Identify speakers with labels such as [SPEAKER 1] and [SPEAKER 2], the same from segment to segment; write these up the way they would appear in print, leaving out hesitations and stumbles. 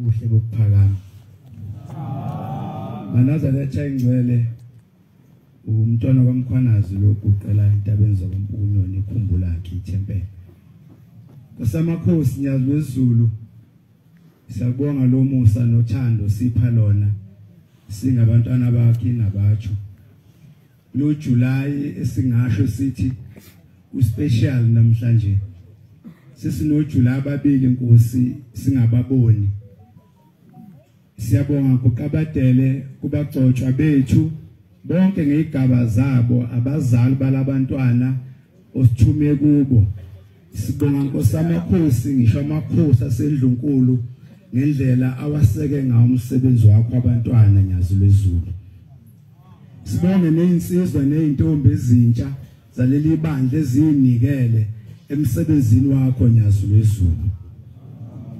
[SPEAKER 1] uhle bokuphakama Manazaretha ingcwele umntwana kwamkhwanazi lokuqala intabeni zakwampunyo nekhumbula lakhe ithempeli Kusamakhosi nyazi wezulu siyabonga lo musa nothando sipha lona singabantwana bakhe nabatsho lo July esingasho sithi uspecial namhlanje sisino July ababili inkosi singababoni siyabonga kuqabadele kubagcotshwa bethu bonke ngegaba zabo abazali balabantwana osithume kubo sibonga nkosamakhosi ngisho amakhosi asendlunkulu ngendlela awaseke ngawo umsebenzi wakho abantwana nyazi lwezulu sibonge nezinsizwa nezintombi ezintsha zaleli bandla ezinikele emsebenzini wakho nyazi lwezulu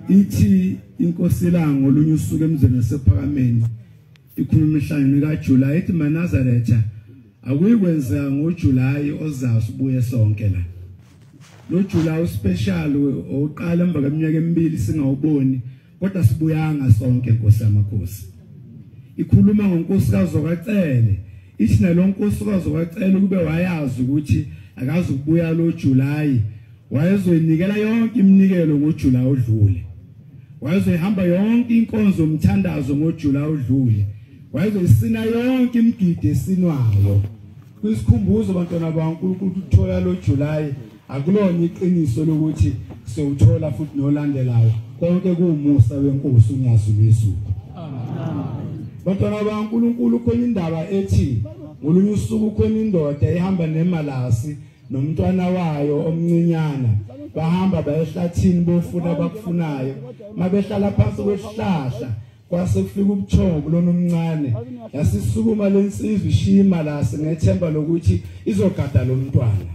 [SPEAKER 1] ithi inkosi lango olunye usuku emzweni wasephakameni ikhuluma emhlanje kaJuly ithi Manazaretha akuyikwenza ngoJuly ozayo sibuye sonke la lo July uspecial oqala emva kweminyaka emibili singawuboni kodwa sibuyanga sonke inkosi yamakhosi ikhuluma ngonkosikazi zokwacele ithi nalonkosikazi zokwacele kube wayazi ukuthi akazi ukubuya lo July wayezoyinikela yonke iminikelo ngoJuly odlule wayezohamba yonke inkonzo umthandazo ngoJuly odlule wayezoyisina yonke imigidi esinwayo kwisikhumbuzo abantwana baNkulunkulu ukuthola lo July akulona iqiniso lokuthi sewuthola futhi nolandelayo konke kuumusa wenkosi unyazi lwezulu bantwana baNkulunkulu khona indaba ethi ngolunye usuku khona indoda ehamba nemalasi nomntwana wayo omncinyana bahamba bayehlathini bofuna abakufunayo mabehlala phansi kwesihlahla kwase kufika ubuthongo lona omncane yasisukuma lensizwe ishima lase ngethemba lokuthi izogada lo mntwana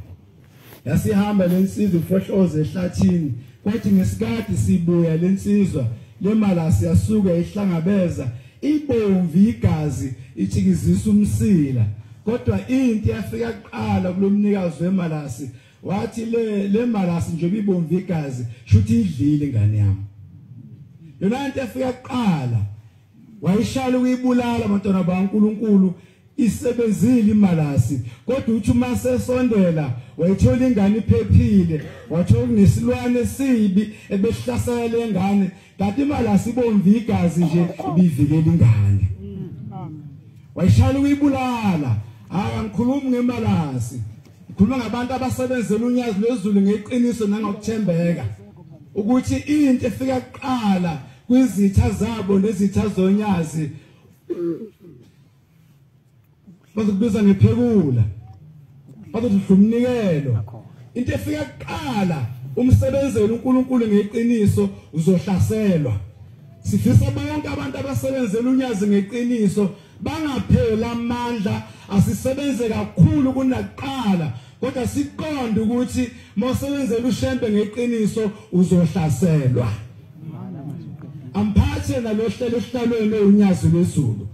[SPEAKER 1] yasihamba lensizwe fohloze ehlathini kwathi ngesikade sibuya lensizwa lemalasi yasuka ihlangabeza ibomvu igazi ichikizisa umsila kodwa into yafika kuqala kulomnikazi wemalasi wathi le malasi nje ibomvu igazi shuthi idlile ingane yami yona into yafika kuqala wayishala ukuyibulala abantwana baNkulunkulu isebenzile imalasi kodwa uthi uma sesondela wayithola ingane iphephile wathola nesilwane esibi ebehlasela lengane kanti imalasi ibomvu igazi nje ibivikela ingane wayishala ukuyibulala angikhulumi ngemalasi ngikhuluma ngabantu abasebenzela unyazi lwezulu ngeqiniso nangokuthembeka ukuthi into efika kuqala kwizitha zabo nezitha zonyazi bazokubiza ngephekula bazodlumnikelo into efika kuqala umsebenzeli uNkulunkulu ngeqiniso uzohlaselwa sifisa bonke abantu abasebenzela unyazi ngeqiniso bangaphela amandla asisebenze kakhulu kunaqala kodwa siqonde ukuthi mosebenzela ushembe ngeqiniso uzohlaselwa amphathe nalohlelo ohlalweni unyazi lwezulu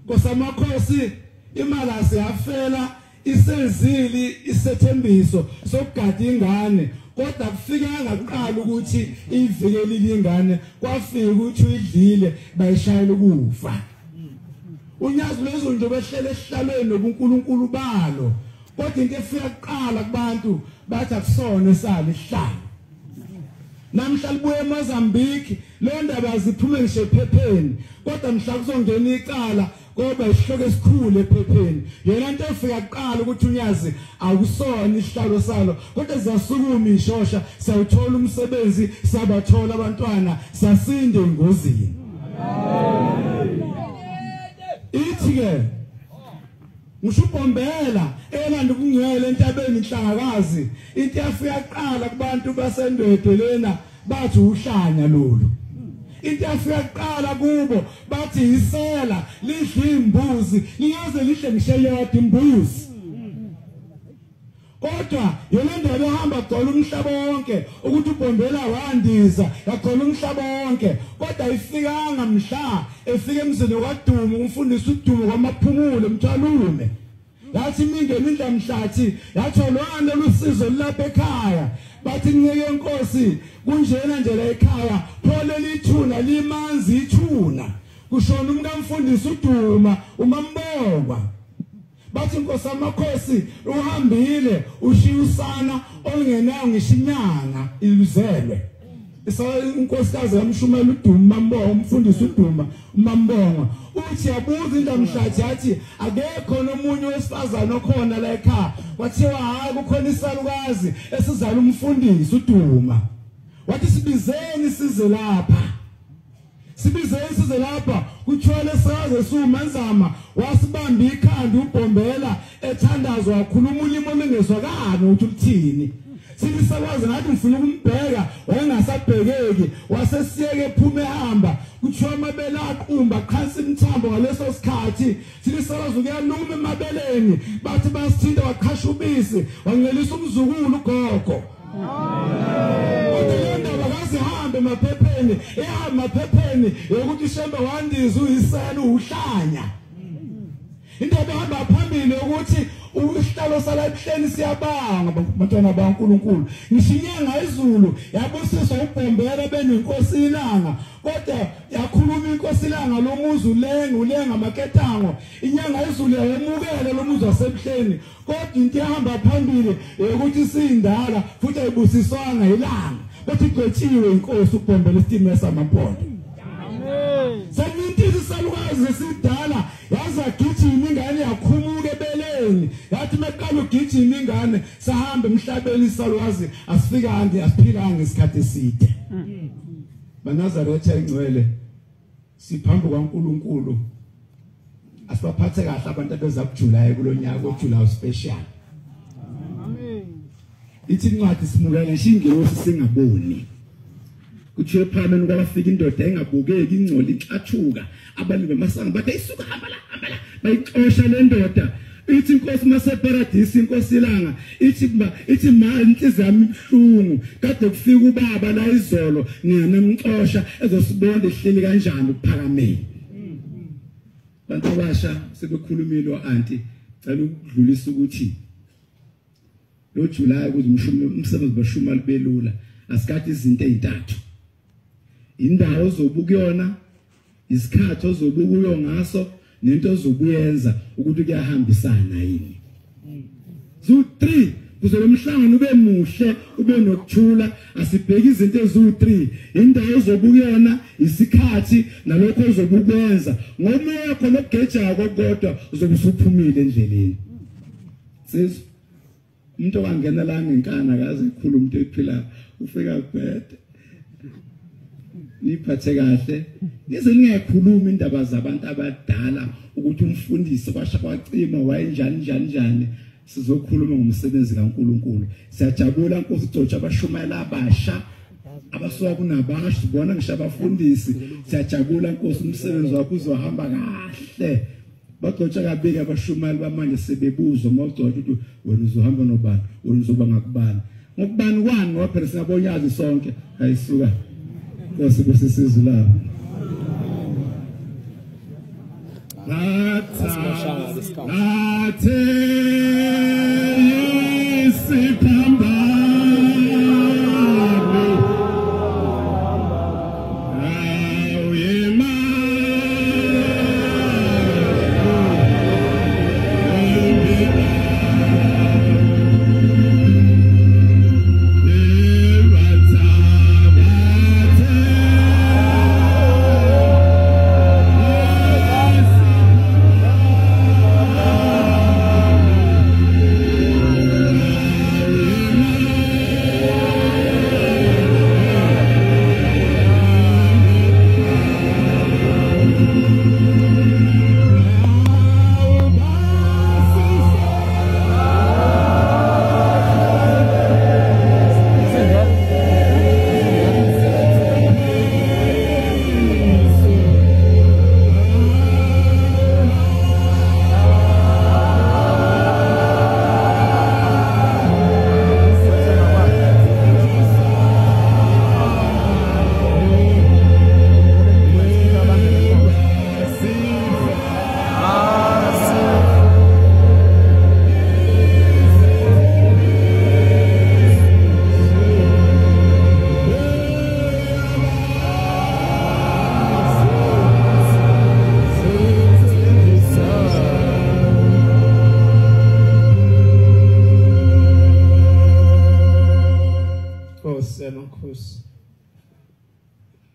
[SPEAKER 1] kosamakhosi imalasi yafela isenzili isethembiso sokugada ingane kodwa kufika ngaqala ukuthi ivikelile ingane kwafika ukuthi uyidlile bayishayela ukufa unyazi lwezulu nje behlele esihlalweni nobuNkulunkulu balo kodwa into efika kuqala kubantu bathi akusona esali isihlalo namhla libuye eMozambique lo ndaba ziphume ngisho ephepheni kodwa mhla kuzongena icala ngoba isihloko esikhulu ephepheni yona into efika kuqala ukuthi unyazi akusona isihlalo salo kodwa ziyasukuma ishosha sayithola umsebenzi sabathola abantwana sasinde engozini ithi ke ngishubhombela elanda ukungcwele entabeni inhlangakazi into yafika kuqala kubantu basendwedwe lena bathi uhlanya lolu into yafika kuqala kubo bathi isela lidla imbuzi liyaze lihle ngisheyada imbuzi kodwa yona ndaba ehamba gcwala umhlaba wonke ukuthi ubhombela wandiza yakhola umhlaba wonke kodwa ifikanga mhla efika emzini kwaDumo umfundisi uDumo kwamaphumulo emthwalume yathi mingeni indlamhlathi yatholwana lusizo lapha ekhaya bathi ncike inkosi kunjena nje la ekhaya phole lithuna limanzi ithuna kushona umkamfundisi uDuma umambongwa bathi inkosi amakhosi uhambile ushiya usana olungenayo ngishinyanga iluzelwe inkosikazi yamshumela uDuma umambongwa umfundisi uDuma umambongwa uthi yabuza indamhlathi yathi akekho nomunye wesifazana okhona la ekhaya wathiwa hayi kukhona isalukazi esizala umfundisi uDuma wathi sibizeni size lapha kuthwele saze sumanzama wasibamba ikhanda ubhombela ethandazwa wakhuluma ulimo olungezwakala ukuthi uthini sithi sakwazi ngathi ngifuna ukumbheka wayengasabhekeki wasesiyeke ephuma ehamba kuthiwa amabele aqumba qhansi imthambo ngaleso sikhathi sithi sakwazi ukuyaluma emabeleni bathi basithinta waqhasha ubisi wangelisa umzukulu ugogo hambe emaphepheni emaphepheni yokuthi shembe wandiza uyisela uhlanya indaba ehamba phambili ukuthi uhlalo sala ebuhleni siyabanga bantwana baNkulunkulu ngishinyanga izulu yabusiswa ubhombela benenkosi ilanga kodwa yakhuluma inkosi ilanga lomuzi ulenga maketango inyanga izulu yayemukela lomuzi wasebuhleni kodwa into ehamba phambili ukuthi sindala futhi ayibusiswanga ilanga bathi gqethiwe inkosi ubhombela isitime samaphondo amen sanintisi salukazi esidala yaza gijima ingane yakhumuka ebeleni yathi meqala ugijima ingane sahambe emhlabeni isalukazi asiphilanga isikhathi eside baNazaretha engcwele siphambi kwaNkulunkulu asibaphathe kahle abantu abeza kuJulayi kulonyaka oJulayi special amen ithi incwadi simukela ngishingilosi singaboni kuthiwe phambeni kwabafika indoda engabukeki ingcoli inhlathuka abantu bemasanga bathi isuka hamba la bayixosha le ndoda ithi inkosi maseparadise inkosi ilanga ithi ma inhliziyo yami ibhlungu kade kufika ubaba la izolo ngiyanamxosha ezosibona ihleli kanjani ukuphakameni bantu abasha sebekhulumile anti cela ukudlulisa ukuthi lo July kuze umsebenzi bashuma libelula asikade izinto ezintathu indawo ozobukuyona isikhathi ozobukuyo ngaso nento ozobuyenza ukuthi kuyahambisana yini zo 3 kuze lomhlangano ube muhle ube nokuthula asibheke izinto ezu3 indawo ozobukuyona isikhathi nalokho ozobukwenza ngomoya wakho lokugeja kodwa uzobusuphumile endleleni sisi umuntu ongena la ngenkana akaze ikhulu umuntu ephila ufika kubhede niphathe kahle nize ningayikhuluma indaba zabantu abadala ukuthi umfundisi kwacima wayenjani sizokhuluma ngomsebenzi kaNkulunkulu siyajabula Nkosi George abashumayela abasha abasuka kunabasha sibona ngisho abafundisi siyajabula Nkosi umsebenzi wakho uzohamba kahle bagcotsha kabika abashumayeli bamanje sebebuzwa mawugcotsha ukuthi wena uzohamba nobani wena uzoba ngakubani ngokubani kwani ngoba phela singabonyazi sonke ayisuka Nkosi kusisiza lapha Lathe yisiphamba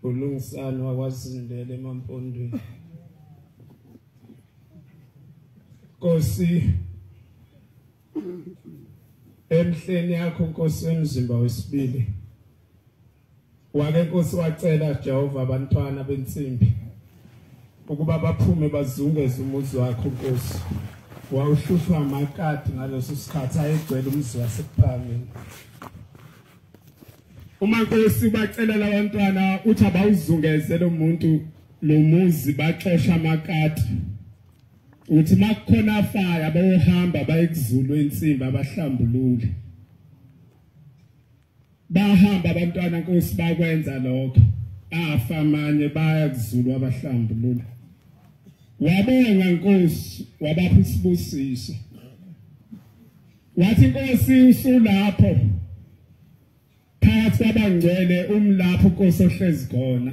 [SPEAKER 1] ulungisani wakwazindele emampondweni. Nkosi emhleni yakho Nkosi emzimba wesibili wake Nkosi wacela Jehova abantwana bensimbi ukuba baphume bazungeze umuzi wakho Nkosi. Wawuhlushwa amakati ngaleso sikhathi ayegcwele umuzi wasePhangeni. Uma Nkosi bacela labantwana uthi abawuzungeze lo muntu lo muzi baxosha amakati. Uthi makukhona afaya bayohamba bayekuzulu ensimbi abahlambulule. Bahamba abantwana Nkosi bakwenza lokho. Afa amanye baya kuzulu abahlambulule. Wabonga Nkosi wabapha isibusiso. Wathi Nkosi usulapho phakathi kwabangcwele umlapho Nkosi ohlezi khona.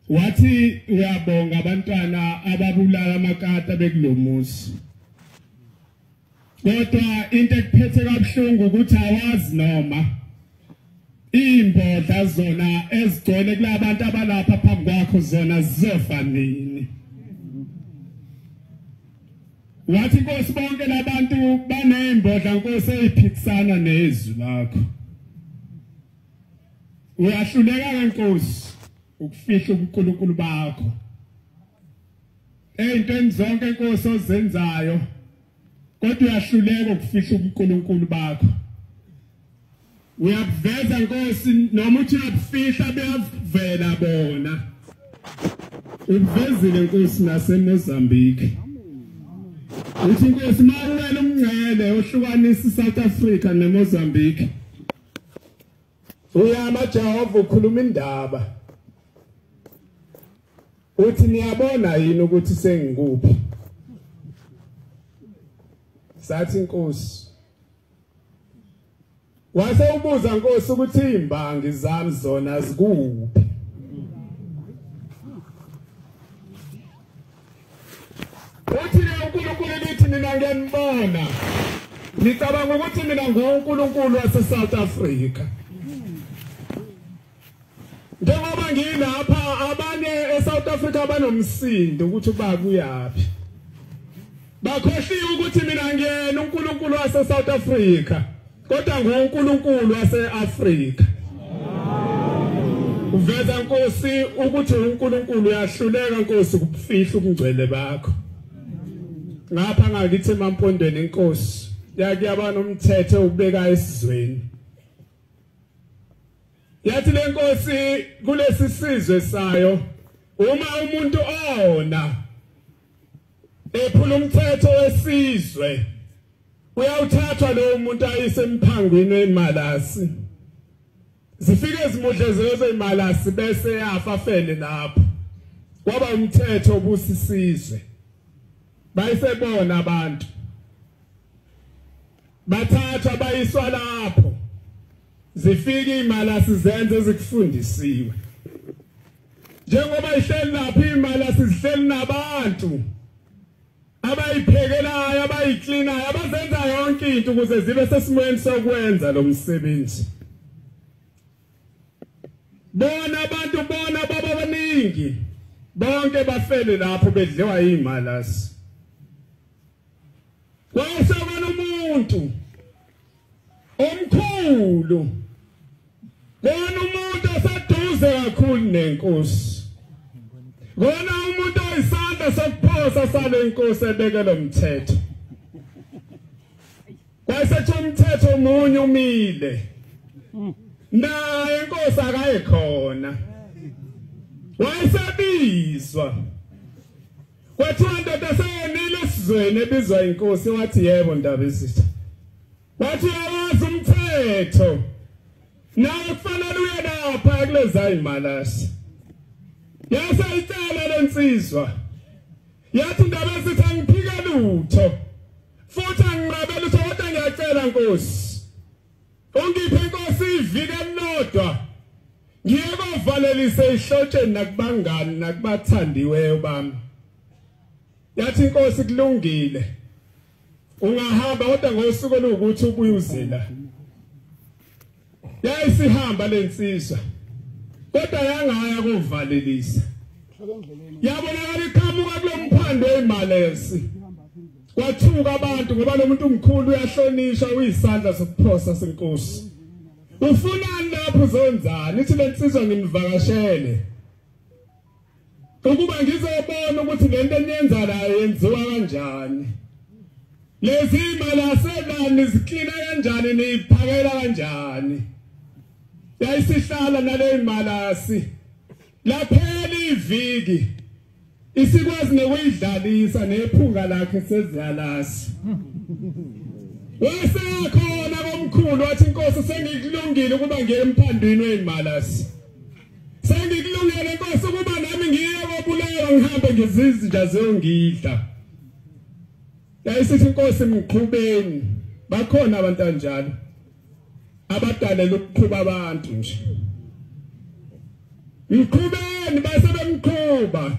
[SPEAKER 1] Wathi uyabonga abantwana ababulala amakati bekulomuzi. Kodwa into ekuphethe kabuhlungu ukuthi awazi noma imbodla zona ezigcwele kulabantu abalapha phambi kwakho zona zizofa nini. Wathi Nkosi bonke labantu banembodla Nkosi eziphikisana nezwi lakho. Uyahluleka Nkosi ukufihla ubuNkulunkulu bakho. Ezintweni zonke Nkosi ozenzayo kodwa uyahluleka ukufihla ubuNkulunkulu bakho. Uyabuveza Nkosi noma uthi uyabufihla beyavela bona. Ubuvezile Nkosi naseMozambique. Uthi Nkosi mawuwela umngcele ohlukanisa iSouth Africa neMozambique. Uyama Jehova ukhuluma indaba. Uthi niyabona yini ukuthi sengikuphi? Sathi Nkosi. Wase ubuza Nkosi ukuthi imbangi zami zona zikuphi? Uthi uNkulunkulu lithi mina ngiyanibona. Ngicabanga ukuthi mina nguNkulunkulu waseSouth Africa. Njengoba ngilapha abanye eSouth Africa banomsindo ukuthi bakuyaphi. Bakhohliwe ukuthi mina ngiyena uNkulunkulu waseSouth Africa. Kodwa nguNkulunkulu waseAfrika. Uveza Nkosi ukuthi uNkulunkulu uyahluleka Nkosi ukufihla ubungcwele bakho. Ngapha ngakithi emampondweni Nkosi yakuyabana umthetho ubeka esizweni. Yathi le Nkosi kulesi sizwe sayo uma umuntu ona ephula umthetho wesizwe uyawuthathwa lo muntu ayise emphangweni wemalasi. Zifike izimudlezelo zemalasi bese yafa afele lapho. Kwaba umthetho obusisizwe. Bayisebona abantu. Bathathwa bayiswa lapho. Zifike imalasi zenze ezikufundisiwe. Njengoba ihleli lapho imalasi zihleli nabantu. Abayiphekelayo abayiklinayo abazenza yonke into ukuze zibe sesimweni sokwenza lo msebenzi. Bona abantu bona baba baningi bonke bafele lapho bedliwa imalasi. Kwasebona umuntu omkhulu. Bona umuntu osaduze kakhulu neNkosi. Bona umuntu oyisandla sokuphosa sale Nkosi ebekela umthetho. Kwasethi umthetho omunye umile. Naye Nkosi akayikhona. Wayesabizwa. Kwathiwa indoda seyonile esizweni ebizwa iNkosi wathi yebo ndaba izitha. Wathi yawazi umthetho. Nawe kufanele uye lapha kuleza imalasi. Yasayitshela lensizwa. Yathi indaba ezithi angiphike lutho. Futhi anginqabe lutho kodwa ngiyacela Nkosi. Ungiphe Nkosi iviki elilodwa. Ngiyokuvalelisa ihlotsheni nakubangani nakubathandiweyo bami. Yathi Nkosi kulungile. Ungahamba kodwa ngosuku lokuthi ubuye uzela. Yayisihamba lensizwa. kodwa yangaya kuvalelisa yabonakala iqhamuka kulomphando wemalesi kwathuka abantu ngoba lo muntu omkhulu uyahlonishwa uyisandla sokuphosa senkosi ufunani lapho uzonzani ithi lensizwa ngimvakashele ukuba ngizobona ukuthi lento eniyenza la yenziwa kanjani lezi malasi lani ziklina kanjani niphakela kanjani yayisihlala nale malasi laphela iviki isikwazi nekuyidlalisa nephunga lakhe seziyalasi wasekhona komkhulu wathi inkosi sengikulungile ukuba ngiye emphandweni wezimalasi sengikulungele inkosi ukuba nami ngiye kobulawa ngihambe ngezizinja ziyongidla yayisithi inkosi mqhubeni bakhona abantu kanjalo abadalela ukuqhuba abantu nje mqhubeni base bemqhuba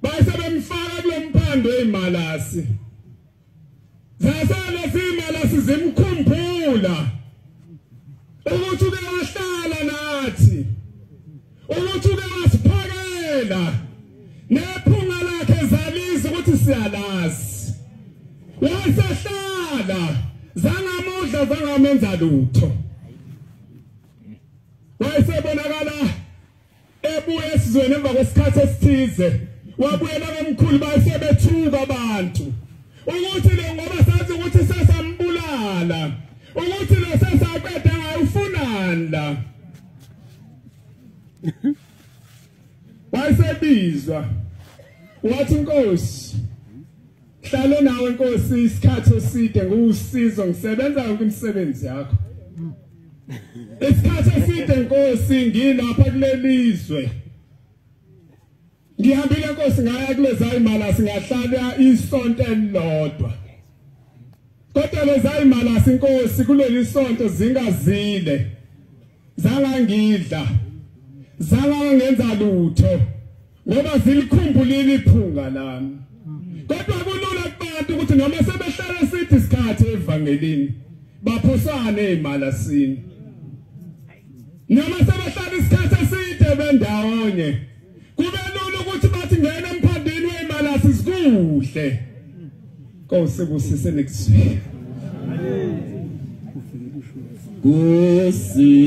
[SPEAKER 1] base bemfaka kulomphando wezimalasi zasala zimalasi zimkhumbula ukuthi uke wahlala nathi ukuthi uke wasiphakela nephunga lakhe zalisa ukuthi siyalazi wasehlala zangamudla zangamenza lutho wayesebonakala ebuye esizweni emva kwesikhathi esithize wabuyela komkhulu bayesebethuka abantu ukuthi lo ngoba sathi ukuthi sesambulala ukuthi lo sesaqeda ngayifunani la wayesebizwa wathi inkosi hlale nawe inkosi isikhathi eside ngusizo ngisebenza yonke imisebenzi yakho isikhathi eside inkosi ngilapha kulelizwe ngihambile inkosi ngaya kuleza imalasi ngahlala isonto elilodwa kodwa leza imalasi inkosi kuleli sonto zingazile zangangidla zangangenza lutho ngoba zilikhumbulile iphunga lami kodwa kulula kubantu ukuthi noma sebehlala sithi isikhathi evangelini baphosane ezimalasini noma sebehlala isikhathi eside bendawonye kube lula ukuthi bathi ngene emphandeni wezimalasi sikuhle Nkosi kusise nekuzwe kusifanele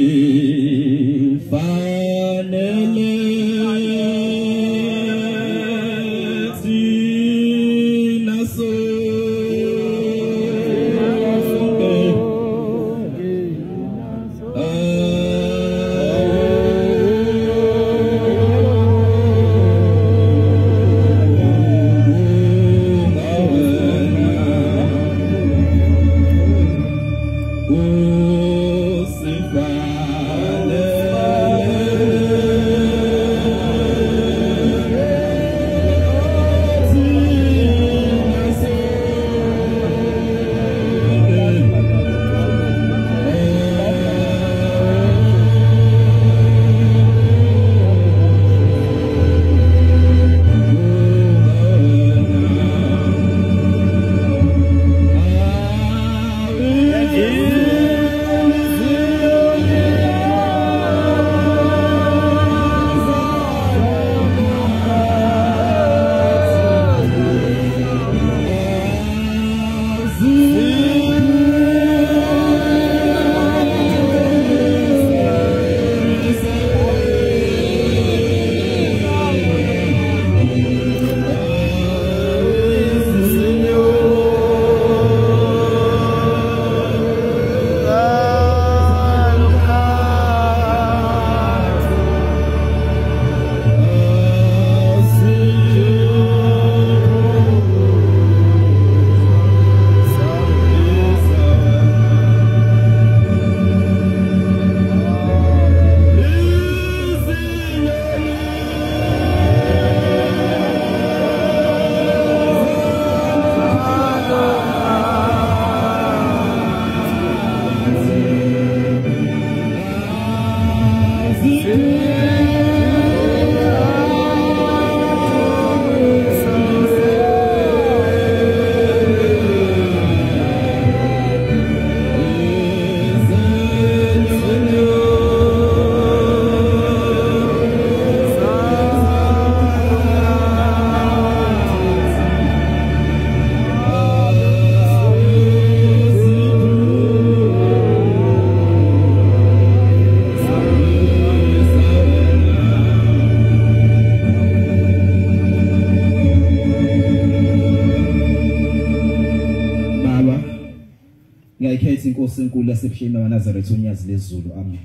[SPEAKER 2] Ayibethe inkosi enkulu yasebuhleni waNazaretha unyazi lezulu. Amen.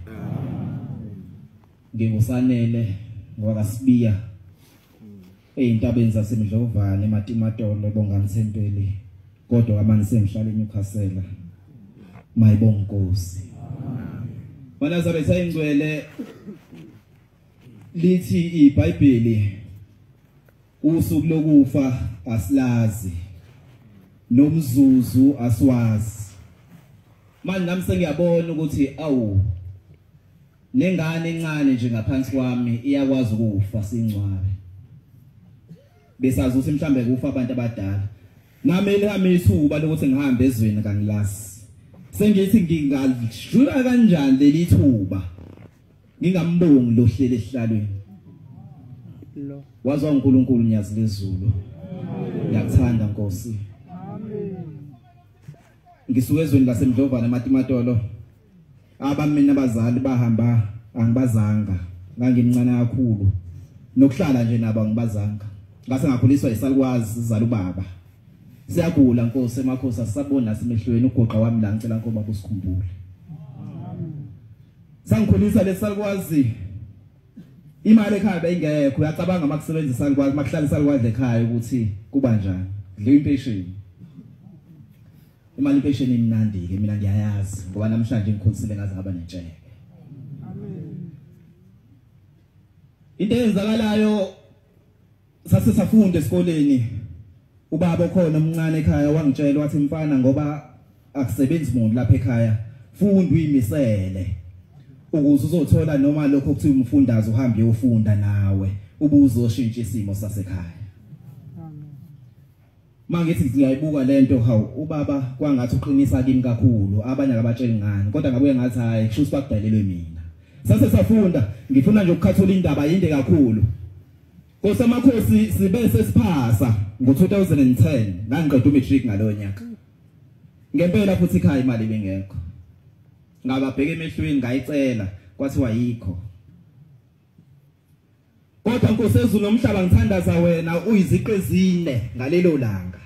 [SPEAKER 2] Ngingusanele ngokaSibiya eintabeni zaseMdlovane eMatimatolo bonganisempeli kodwa kamanje ngihlala eNyukhasela. Mayibonge inkosi. waNazaretha ingcwele lithi iBhayibheli usuku lokufa asilazi nomzuzu asiwazi. Manje nami sengiyabona ukuthi awu nengane encane nje ngaphansi kwami iyakwazi ukufa singcwabe. Besazi ukuthi mhlambe kufa abantu abadala. Nami elihamba ithuba lokuthi ngihambe ezweni kangilazi. Sengithi ngingadlula kanjani leli thuba ngingambongi lohlele ehlalweni. Wazwa uNkulunkulu nyazi lezulu. Ngiyakuthanda Nkosi. Ngisuke ezweni laseMdlovane eMatimatolo. Abamina abazali bahamba angibazanga. Ngangimncane kakhulu. Nokuhlala nje nabo angibazanga. Ngase ngakhuliswa isalukwazi sizala ubaba. Siyagula Nkosi emakhosi asabona simehlweni ugoqa wami la ngicela ngoba kusikhumbule. Sangikhulisa lesalukwazi. Imali ekhaya beyingekho uyacabanga makusebenzisa isalukwazi makuhlala isalukwazi ekhaya ukuthi kuba njani. Ngidle impesheni. Imali impesheni imnandi ke mina ngiyayazi ngoba namhlanje ngikhonisile ngaze ngaba nentsheke. Amen. Into eyenzakalayo sase safunda esikoleni. Ubaba okhona omncane ekhaya wangitshela wathi mfana ngoba akusebenzi umuntu lapha ekhaya funda uyimisele ukuze uzothola noma lokho kuthi umfundazi uhambe uyofunda nawe ubuzo oshintsha isimo sasekhaya. Amen. Mangithi ngiyayibuka lento hawu ubaba kwangathi uqinisa kimi kakhulu abanye akabatsheli ngani kodwa ngabuye ngathi hayi kusho ukuthi bakudalelwe mina. Sase safunda ngifuna nje ukukhathola indaba yinde kakhulu. Kosamakhosi sibe sesiphasa ngo2010 ngangiqeda umatric ngalowo nyaka. Ngempela futhi ekhaya imali bengekho. Ngababheka emehlweni ngayicela kwathiwa yikho. Kodwa Nkosi ezulu nomhlaba ngithandaza wena uyiziqe ezine ngalelo langa.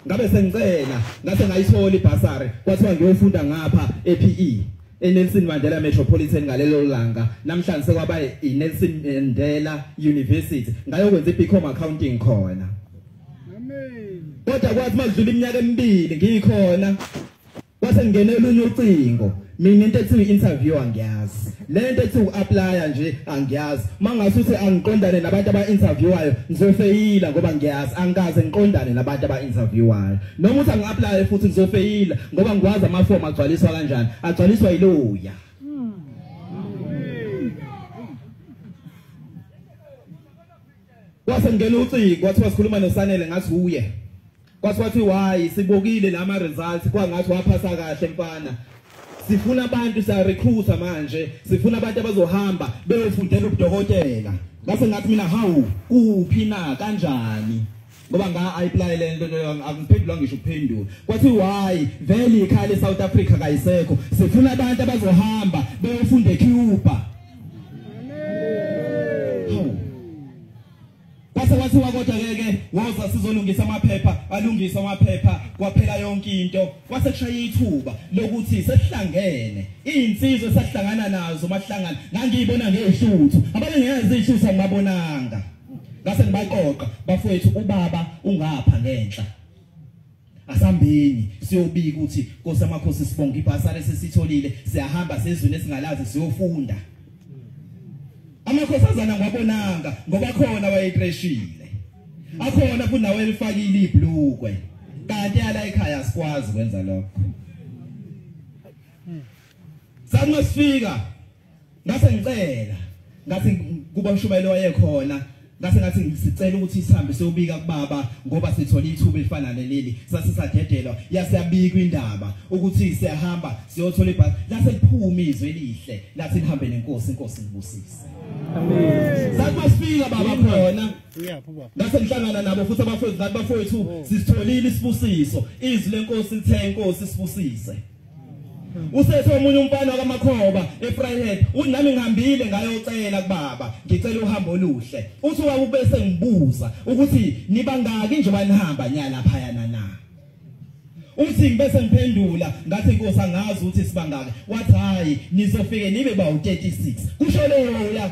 [SPEAKER 2] Ngabe sengicela ngase ngayithola ibhasari kwathiwa ngiyofunda ngapha ePE eNelson Mandela Metropolitan ngalelo langa. Namhlanje sekwaba iNelson Mandela University ngayokwenza iBcom accounting khona. Amen. Kodwa kwathi madlula iminyaka emibili ngikhona kwase ngingenela unye ucingo. Mina into ethi interview angiyazi. Lento ethi uapply nje angiyazi. Mangasuthi angiqondane nabantu aba-interviewayo ngizofeyila ngoba ngiyazi angikaze ngiqondane nabantu aba-interviewayo. Noma uthi angi-apply futhi ngizofeyila ngoba ngikwazi amafomu agcwaliswa kanjani. Agcwaliswa yiloya. Kwase ngena ucingo kwathiwa sikhuluma noSanele ngathi uye. Kwathi why sibokile lama results kwangathi waphasa kahle mfana. Sifuna abantu sa recruiter manje, sifuna abantu abazohamba beyofundela ubudokotela. Base ngathi mina hawu kuphi na kanjani? Ngoba nga-apply lento angiphendula ngisho ukuphendula. Kwathi why vele ikhaya leSouth Africa kayisekho. Sifuna abantu abazohamba beyofunda eCuba. Kwase kwathiwa kodwa ke woza sizolungisa amaphepha, alungisa amaphepha kwaphela yonke into. Kwase kushaya ithuba lokuthi sesihlangene. Izinsizwe sahlangana nazo mahlangana. Ngangiyibona ngehluthu. Abanye ngiyazi ihluthu angibabonanga. Ngase ngibaqoqa bafowethu ubaba ungapha ngenhla. Asambeni siyobika ukuthi Nkosi amakhosi sibonga ibhasari sesitholile siyahamba sezweni esingalazi siyofunda. Amakhosazana ngwabonanga ngoba khona wayeqreshile. Akhona futhi nawe elifakile ibhlukwe. Kanti yala ekhaya sikwazi kwenza lokho. Samasifika ngase ngicela ngathi kuba umshumayeli wayekhona ngase ngathi ngisicela ukuthi sihambe siyobika kubaba ngoba sithola ithuba elifana leli sasisadedelwa yasiyabika indaba ukuthi siyahamba siyothola ibhasi lase liphuma izwe elihle lathi lihambe nenkosi inkosi ngibusise. Amen. Samasifika baba khona. Ngase ngihlangana nabo futhi abafowethu sisitholile isibusiso izwi lenkosi lithe inkosi sibusise. Usethe omunye umfana kaMakhoba eFryhead uthi nami ngihambile ngayocela kubaba ngicela uhambo oluhle. Uthi wakubese ngibuza ukuthi niba ngaki nje banihamba nyala lapha yana na. uthi ngibese ngiphendula ngathi inkosi angazi ukuthi sibangaka wathi hayi nizofike nibe ba u36 kusho loya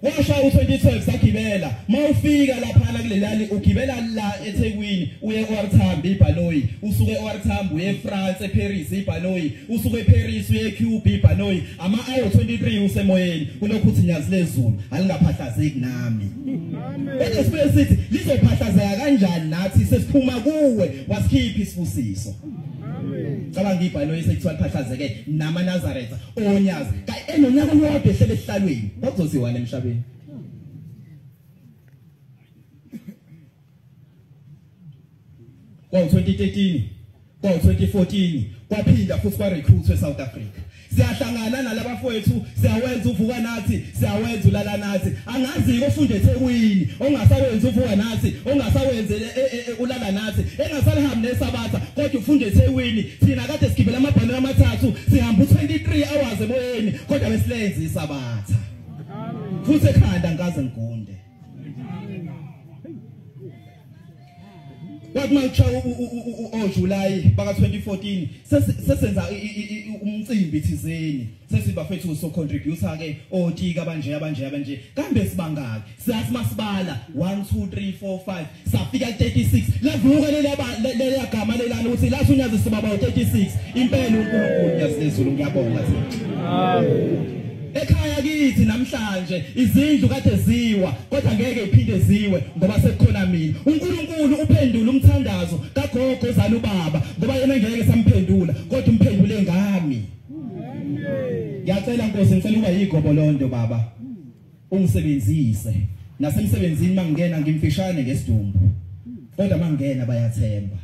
[SPEAKER 2] washa u2012 sagibela mawufika lapha kulelali ugibela la eThekwini uye eWarthambo iBhanoyi usuke eWarthambo uye eFrance eParis iBhanoyi usuke eParis uye eCube iBhanoyi ama ayo23 usemoyeni kulokhu uthi nyazi lezulu alingaphahlazeki nami amen bese sibe sithi lizophahlazeka kanjani nathi sesiphuma kuwe wasikhipha isibusiso amen cabanga iBhanoyi sekuthiwa liphahlazeke nama Nazareth onyazi enonyaka lwakhe ehlele ehlalweni bakuzoziwa emhlabeni kwa 2013 kwa 2014 kwaphinda futhi kwa recruit eSouth Africa siyahlangana nalabafowethu siyawenza uvuka nathi siyawenza ulala nathi angazi ofunde eThekwini ongasawenza uvuka nathi ongasawenze ulala nathi engasalihambe nesabatha kodwa ufunde eThekwini thina kade sigibela amabhano amathathu sihamba u23 hours emoyeni kodwa besilenza isabatha amen futhi ekhanda ngaze ngigunde kwathi manje uJuly baka 2014 sesenza umcimbi thizeni sesibafethu so contributor ke otika abanje kambe sibangaki siyasimabala 1 2 3 4 5 safika 36 lavuka leya gama lelana ukuthi la sunyazi sibaba 36 impela uNkulunkulu yasilezulu ngiyabonga amen ekhaya kithi namhlanje izindlu kade ziwa kodwa ngeke iphinde ziwe ngoba sekukhona mina uNkulunkulu uphendula umthandazo kaGogo zana ubaba ngoba yena ngeke samphendula kodwa umphendule ngami ngiyacela Nkosi ngicela uba yigobolondo baba ungisebenzise nasemsebenzini mangingena ngimfishane ngesidumbu kodwa mangingena bayathemba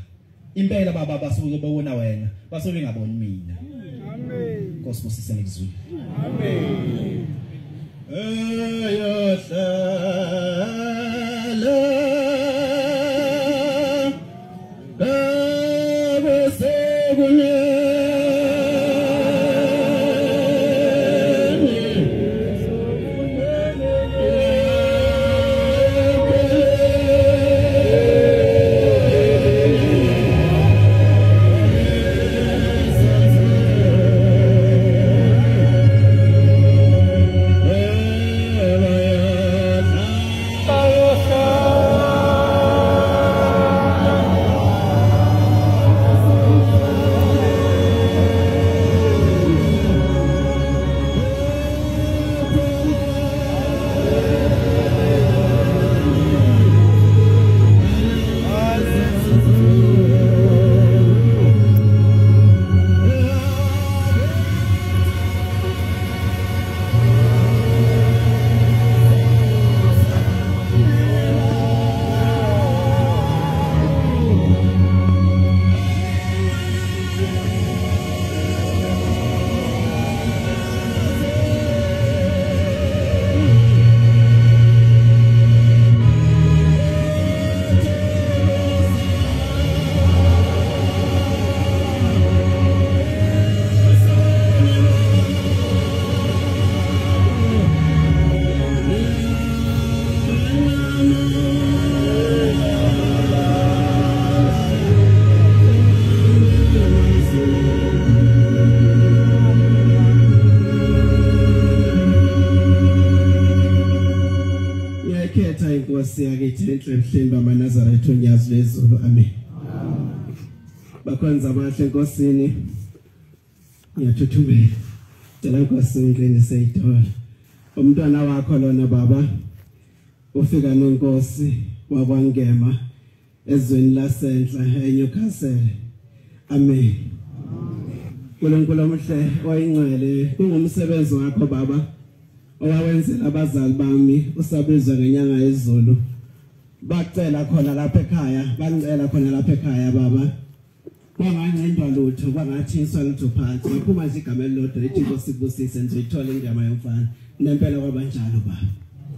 [SPEAKER 2] impela baba basuke bebona wena basuke ngaboni mina amen Nkosi kusise ngizulu amen
[SPEAKER 3] siyakithi ebuhleni bamaNazaretha onyazi lezulu amen bakwenza abahle Nkosini ngiyathuthumela cela Nkosi ngilindise idolo umntwana wakho lona baba ufika neNkosi wakwangema ezweni lasenhla eNewcastle amen uNkulunkulu omhle oyingcwele kungumsebenzi wakho baba owawenzela abazali bami usabizwa ngenyanga yezulu bacela khona lapha ekhaya bangicela khona lapha ekhaya baba bangancendwa lutho bangathiswa lutho phansi baphuma nje igama elilodwa lithi Nkosi kubusise ngizoyithola indaba yomfana nempela kwabanjalo baba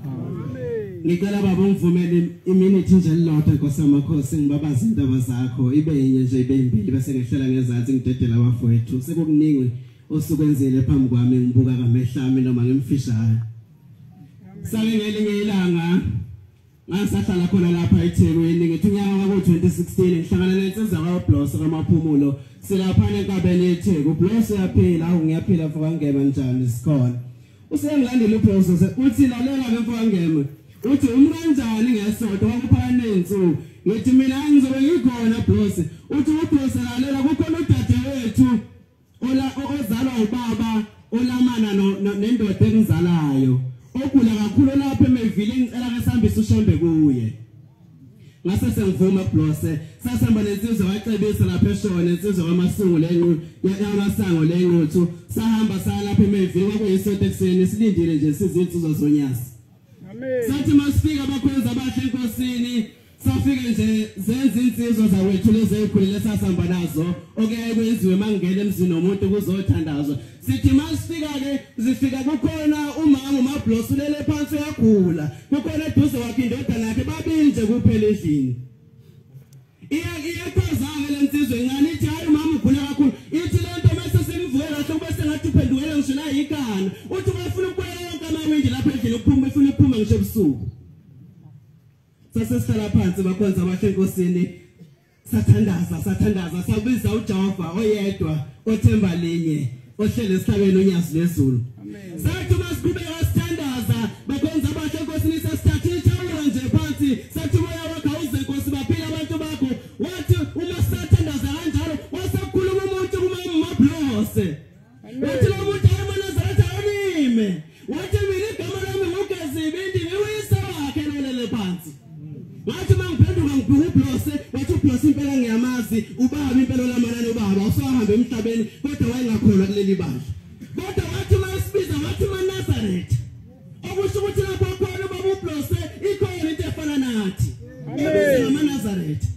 [SPEAKER 3] amen ngicela baba ungivumele iminute nje elilodwa Nkosi amakhosi ngibabaza indaba zakho ibe yenye nje ibe imbili bese ngehlela ngezansi ngidedela abafowethu sekukuningi osukwenzile phambi kwami ngibuka kamehlami noma ngimfishayo sake ngelinye ilanga ngasahlala khona lapha eThekwini ngithi unyaka ngo2016 ngihlangana nensizwa kaBloss kaMaphumulo silaphana enkabeni yeTheku uBloss uyaphila ngiyaphila mfaka ngema njani sikhona usengilandela uBloss uthi lalela ke mfaka ngema uthi umkanjani ngesonto wakuphana nensuku ngithi mina ngizobe ngikhona Bloss uthi uBloss lalela kukhona udadewethu ozalwa ubaba olamana nendoda engizalayo okula kakhulu lapha emevile ngicela ke sihambise ushombe kuye ngase sengivuma Bloss sasihamba nensizwa wacebisa lapha eshona insizwa kwamasungu yamasango lenquthu sahamba salapha emevile kwakuyisonto ekseni silindile nje sizinsizwa zonyasi amen sathi masifika abakhonza abahle enkosini safike nje zenza insizwa zawethu lezi ezikhulile sasihamba nazo okeye kwenziwe mangena emzini nomuntu kuzothandazwa sithi masifika ke zifika kukhona umama uMaBloss ulele phansi uyagula kukhona eduze wakhe indodana yakhe babili nje kuphela endlini iyakhozanga lensizwe ngani ithi hayi mama ugula kakhulu ithi lento mase semvukela sokuba sengathi uphendukele ngisho la yikana uthi ufuna ukubuya yonke amawindi lapha endlini ukuphuma ufuna ukuphuma ngisho ebusuku sasesihlala phansi bakhonza abahle enkosini sathandaza sabiza uJehova oyedwa othemba linye ohlele esihlabeni onyazi lezulu amen sathi masiqhubeka sithandaza bakhonza abahle enkosini sasithatha ithawula nje phansi sathi moya wakho uze Nkosi baphila abantu bakho wathi uma sathandaza kanjalo wasakhuluma umuntu kuMaBloss wathi lo muntu ayamanazaretha anime wathi mina igama lami ngugazibindi ngiwisa wakhe lolele phansi wathi mangiphenduka ngibhuka uBloss wathi uBloss impela ngiyamazi ubaba impela lamanani ubaba usahambe emhlabeni kodwa wayengakholwa kuleli bandla kodwa wathi masibiza wathi maNazaretha okusho ukuthi lapho khona ubaba uBloss ikhona into efana nathi amen maNazaretha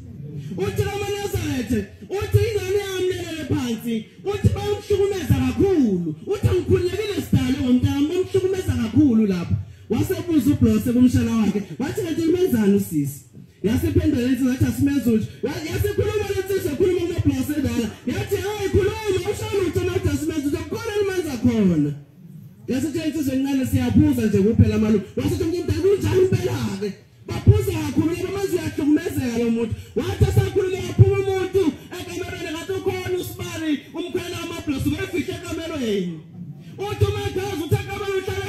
[SPEAKER 3] uthi maNazaretha uthi ingane yami lele phansi uthi bamhlukumeza kakhulu uthi ngikhulekile sidalo ngomntana bamhlukumeza kakhulu lapho wasebuza uBloss kumshana wakhe wathi kanti menzani usisi yasiphendula lenzi ngathi asimezulu yasikhuluma lenzi khuluma uMaBloss edala yathi hayi khuluma ushana uTomata asimezulu khona limanza khona yasithi lenzi encane siyabuza nje kuphela malu wasithi ngimdala kunjani impela ke baphuza kakhulu amanzi yahlukumezeka lo muntu wathi asakhuluma kaphuma umuntu ekamereni ngathi ukhona usibari umkhwela kaMaBloss ubefihle ekamereni uthi uMagazi uthi akamela uhlala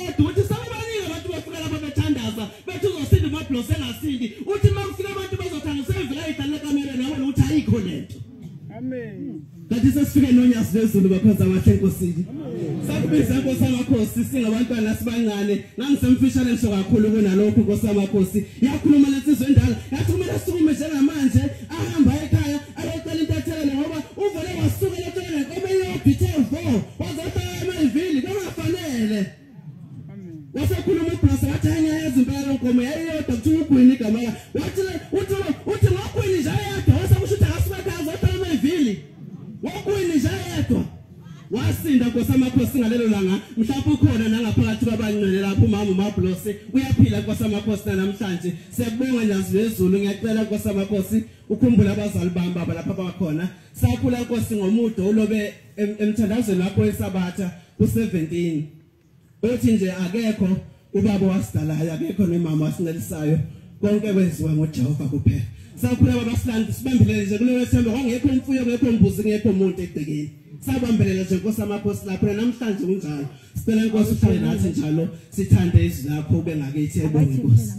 [SPEAKER 3] into uthi sabaningi abantu bafika lapha bethandaza bethi uzosinda uMaBloss engasindi uthi makufika abantu bezothanda sevela idala ekamereni yabona ukuthi ayikho lento amen kanti sesifike nonyasi lezulu bakhonza abahle enkosini sakubiza Nkosi amakhosi singabantwana sibancane nangisemfishane ngisho kakhulu kunalokho Nkosi amakhosi yakhuluma lensizwe endala yathi kumele asukume njengamanje ahamba ekhaya ayocela intathelo ngoba uvele wasuka lethola nenkomo yobhithel 4 wazohlala emavili kungafanele wasekhuluma uBloss wathi angayazi impela lenkomo yayiyodwa kuthi ugwini igama wathi uthi ngogwini nje ayedwa wasekusho ukuthi akasuka ekhaya azohlala emavili wogwini nje ayedwa wasinda Nkosi amakhosi ngalelo langa mhlawumbe ukhona nangaphakathi kwabancane lapho umama uMaBloss uyaphila Nkosi amakhosi namhlanje siyabonga nyazi lezulu ngiyacela Nkosi amakhosi ukhumbula abazali bami baba lapha bakhona sakhula Nkosi ngomudo ulobe emthandazweni lapho eSabatha ku17 uthi nje akekho ubaba wasidalayo akekho nemama wasincelisayo konke kwenziwa ngoJehova kuphela sakhula baba silandi sibambelele nje kuleyo themba kwangekho imfuyo ngekho imbuzi ngekho umuntu egcekeni sabambelela nje Nkosi amakhosi lapho namhlanje kunjalo sicela Nkosi uhlale nathi njalo sithande izwi lakho ube ngakithi ebonge Nkosi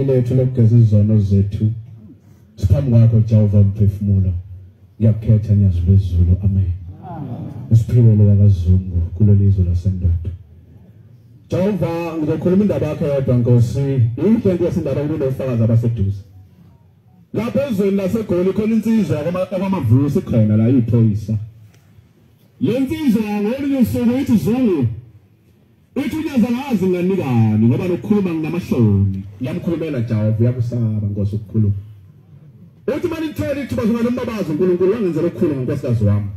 [SPEAKER 4] iviki lethu lokugeza izono zethu siphambi kwakho Jehova mphefumulo ngiyakhetha nyazi lwezulu amen isiphilelo yakazungu kulolizwe lasendoda Jehova ngizokhuluma indaba yakhe yodwa Nkosi yinhle into yesindaba kunofakazi abaseduze lapha ezweni laseGoli khona insizwa yakwamavusi khona la iphoyisa lensizwa ngolunye usuku ithi zungu uthi unyaza ngazi nganikani ngoba lokukhuluma nginamahloni ngiyamkhulumela Jehova uyakusaba Nkosi ukukhuluma uthi manje ngithola ithuba zongalombabazo uNkulunkulu wangenzela ukukhuluma ngonkosikazi wami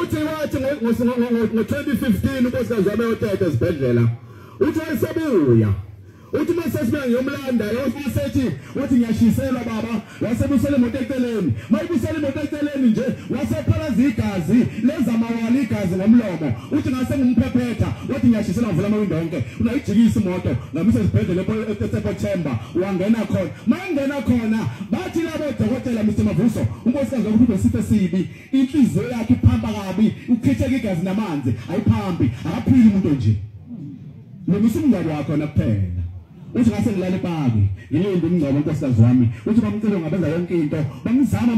[SPEAKER 4] uthi wathi ngo-2015 unkosikazi wami eyoteta esibhedlela uthi wayesebuya uthi masesibuya ngiyomlanda wasethi uthi ngiyashiselwa baba wasebusela imoto eceleni mayibusela imoto eceleni nje wasephalaza igazi leza mawali igazi ngomlomo uthi ngase ngumphephetha wathi ngiyashisela ngivula amawindo onke unayijikisa imoto ngamisa esibhedlela eSeptember wangena khona mangena khona bathi labo dokotela Mr Mavuso unkosikazi wakhe usifo esibi inhliziyo yakhe iphampa kabi ukhitheka igazi namanzi ayiphambi akaphili umuntu nje lomisa umngcwabo wakho nakuphela uthi ngase ngilale epaki ngilinde umngcwabo unkosikazi wami uthi bamcela ngabenza yonke into bamzama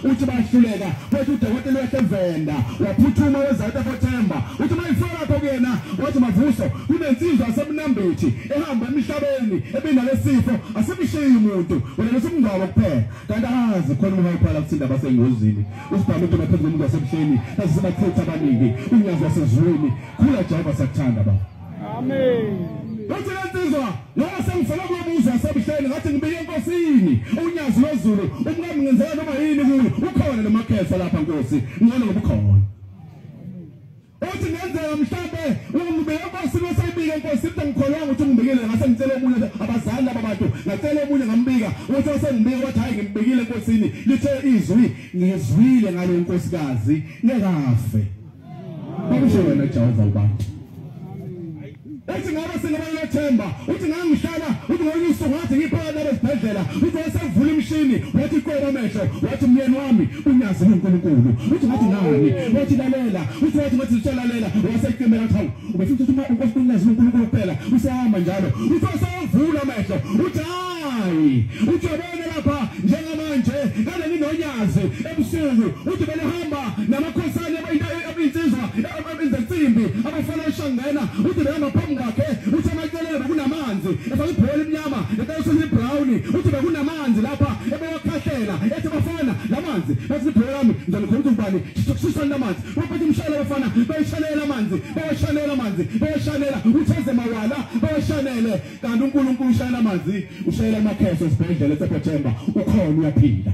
[SPEAKER 4] uthi bahluleka futhi udokotela wesevenda waphuthuma weSeptember uthi mayifika lapho kuyena wathi Mavuso kunensizwa asemnambethi ehamba emhlabeni ebinalesifo asebishiye umuntu wena lesumngcwabo kuphela kanti azi khona umhayiphala kuthinda abasengozini usibhale into maphezulu umuntu wasebuhleni asibakhutha abaningi unyazi wasezweni khula Jehova sakuthanda baba amen Bathi lensizwa ngoba sengifela kubuza wasebuhleni ngathi ngibike enkosini unyazi lozulu umkami ngenzela noma yini kulo ukhona lemakhefa lapha Nkosi ngcono ngoba ukhona uthi ngenzela mhlambe ungibike enkosini wasayibika enkosini ukuthi ngikholwa ukuthi ngibikile ngase ngicela omunye abazali laba bantu ngacela omunye ngambika uthi wasengibika wathi hayi ngibikile enkosini lithe izwi ngizwile ngale nkosikazi ngekafe bakusho wena Jehova ubantu uthi ngaba singabayethemba uthi ngangihlala uthi ngoyuso ngathi ngiphaka labo esibhedlela uthi wasevula imishini wathi kwena amehlo wathi myeni wami unyazi uNkulunkulu uthi ngathi nani wathi lalela uthi ngathi sitsalalela wasecimela thawu ubefika uthi uNkulunkulu unyazi uNkulunkulu kuphela usahamba njalo uthi wasevula amehlo uthi hayi uthi yabona lapha njengamanje ngale nginonyazi ebusuku uthi belihamba namakhosana abayinsizwa abenzensimbi abafana eshangena uthi behamba phambi kwakhe uthi amaceleni kunamanzi efaka ibhola emnyama etayisini brown uthi bekunamanzi lapha ebewakhahlela ethi bafana lamanzi bathi ibhola lami ngizalikhona ukuthi ubani sizokushisana lamanzi baphethe umshayela bafana bayishalela amanzi bayashalela utheze mawala bayashanele kanti uNkulunkulu ushayela amanzi ushayela amakheso esibhedlela eSeptember ukhona uyaphila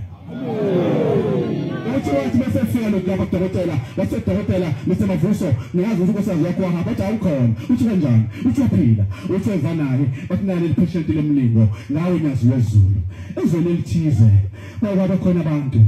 [SPEAKER 4] uthi wathi besefika lokho dokotela wasedokotela Mr Mavuso ngiyazi ukuthi unkosikazi yakho wahamba bathi awukhona uthi kanjani uthi uyaphila uthi eva naye bathi nale patient lemlingo ngawe nyazi wezulu ezweni elithize baba khona abantu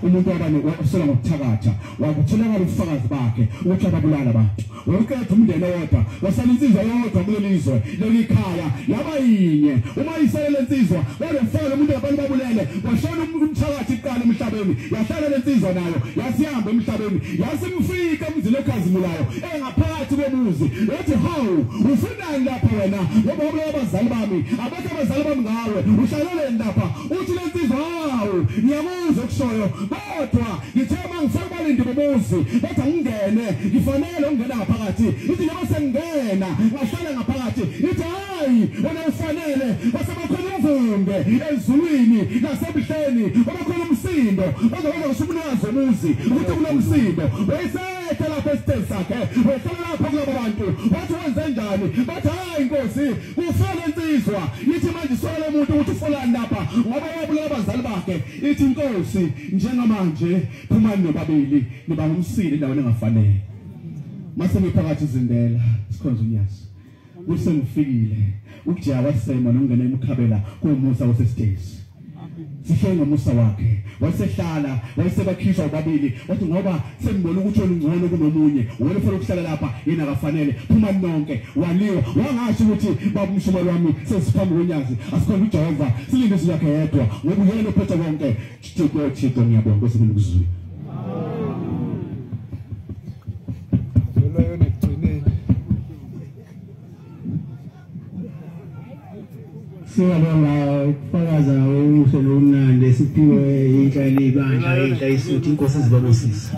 [SPEAKER 4] umuntu abane wasola ngokuthakatha wakutholakala ubufakazi bakhe ukuthi ababulala abantu wonke umndeni wodwa wasala insizwa yodwa kulelizwe lekhaya yaba yinye uma isele insizwa walefana umuntu abantu babulele washona umthakathi iqala emhlabeni yahlala lensizwa nayo yasihamba emhlabeni yasimfika emzini ekhazimulayo engaphakathi komuzi yathi hawu ufunani lapha wena ngoba abazali bami abakho abazali bami ngawe uhlalele lapha uthi lensizwa hawu ngiyakuzwa ukushoyo kodwa ngithema ngifaka balindi bomuzi bathi ngingene ngifanele ungena ngaphakathi ithi noma sengena ngahlala ngaphakathi ithi hayi wena ufanele wasebakhona umvunge ezulwini nasebuhleni abakhona umsindo bazokwazi usumnazo umuzi ukuthi kunomsindo wayesethe lapha esitezi sakhe wayehlala lapha kulabo bantu wathi wenze njani bathi hayi Nkosi kufana insizwa ithi manje sola umuntu ukuthi ufolani lapha ngoba wabulala abazali bakhe ithi Nkosi njengamanje phumani nobabili niba umsili endaweni engafanele mase ngiphakathi izindela sikhonza unyazi usengifikile ukujaya wasema nongena emkhabela kumusa wasesitezi sifike ngomusa wakhe wasehlala wayesebakhishwa ubabili wathi ngoba sengibona ukuthi olungcono kunomunye wena ufuna ukuhlala lapha yena akafanele phuma nonke waliwa wangasho ukuthi baba umshumela wami sesiphambi konyazi asikhona uJehova silinde sizakhe yedwa ngoba uyena ophethe konke Thixo ngiyabonga kwesibili kuzulu
[SPEAKER 3] Siyabonga ukufakaza umuhle nomnandi siphiwe inhlali ibandla inhlalisuthi inkosi ezibabusisa.